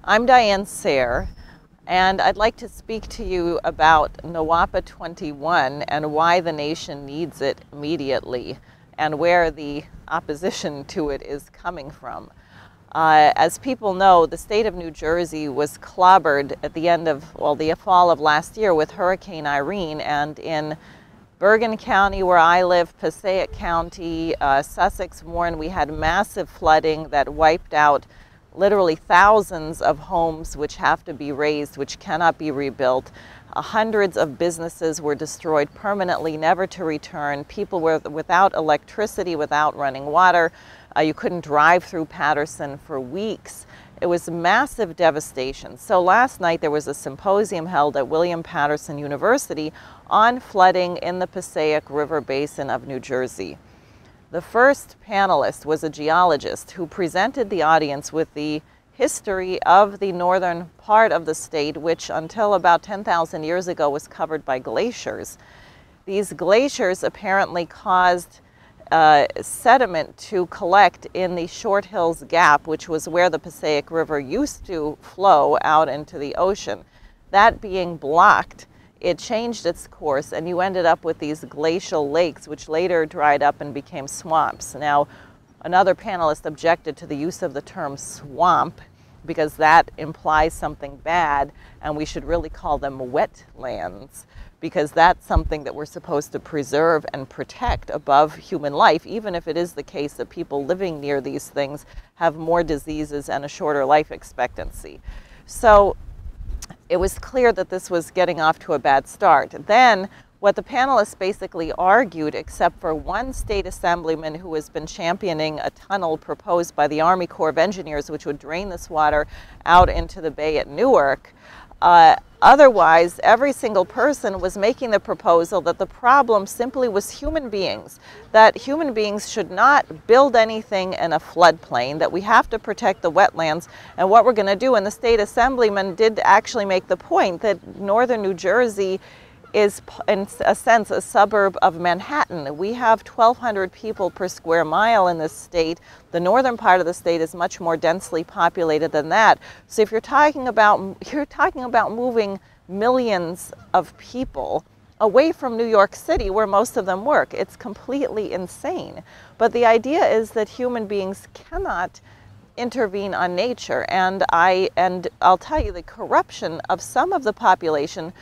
I'm Diane, and I'd like to speak to you about NAWAPA 21 and why the nation needs it immediately and where the opposition to it is coming from. As people know, the state of New Jersey was clobbered at the end of, the fall of last year with Hurricane Irene, and in Bergen County, where I live, Passaic County, Sussex, Warren, we had massive flooding that wiped out literally thousands of homes which have to be razed, which cannot be rebuilt. Hundreds of businesses were destroyed permanently, never to return. People were without electricity, without running water. You couldn't drive through Paterson for weeks. It was massive devastation. So last night there was a symposium held at William Paterson University on flooding in the Passaic River Basin of New Jersey. The first panelist was a geologist who presented the audience with the history of the northern part of the state, which until about 10,000 years ago was covered by glaciers. These glaciers apparently caused sediment to collect in the Short Hills Gap, which was where the Passaic River used to flow out into the ocean. That being blocked, it changed its course, and you ended up with these glacial lakes, which later dried up and became swamps. Now, another panelist objected to the use of the term swamp because that implies something bad, and we should really call them wetlands, because that's something that we're supposed to preserve and protect above human life, even if it is the case that people living near these things have more diseases and a shorter life expectancy. So it was clear that this was getting off to a bad start. Then what the panelists basically argued, except for one state assemblyman who has been championing a tunnel proposed by the Army Corps of Engineers, which would drain this water out into the bay at Newark, otherwise, every single person was making the proposal that the problem simply was human beings, that human beings should not build anything in a floodplain, that we have to protect the wetlands, and what we're going to do. And the state assemblyman did actually make the point that northern New Jersey is, in a sense, a suburb of Manhattan. We have 1,200 people per square mile in this state. The northern part of the state is much more densely populated than that. So if you're talking about moving millions of people away from New York City, where most of them work, it's completely insane. But the idea is that human beings cannot intervene on nature, and I'll tell you, the corruption of some of the population,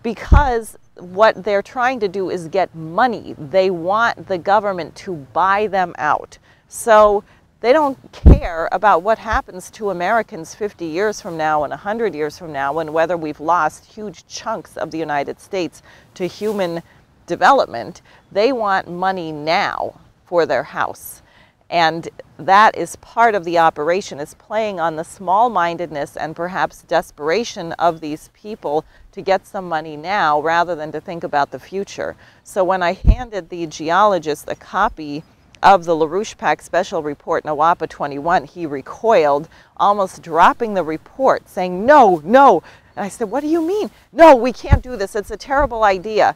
because what they're trying to do is get money. They want the government to buy them out. So they don't care about what happens to Americans 50 years from now and 100 years from now, and whether we've lost huge chunks of the United States to human development. They want money now for their house. And that is part of the operation, is playing on the small-mindedness and perhaps desperation of these people to get some money now rather than to think about the future. So when I handed the geologist a copy of the LaRouche PAC special report, NAWAPA 21, he recoiled, almost dropping the report, saying, "No, no." And I said, "What do you mean?" "No, we can't do this. It's a terrible idea."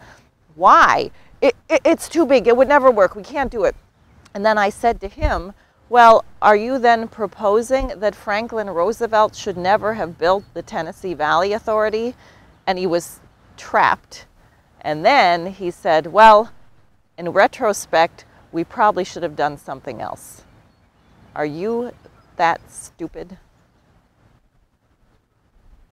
"Why?" It's too big. It would never work. We can't do it." And then I said to him, "Well, are you then proposing that Franklin Roosevelt should never have built the Tennessee Valley Authority?" And he was trapped. And then he said, "Well, in retrospect, we probably should have done something else." Are you that stupid?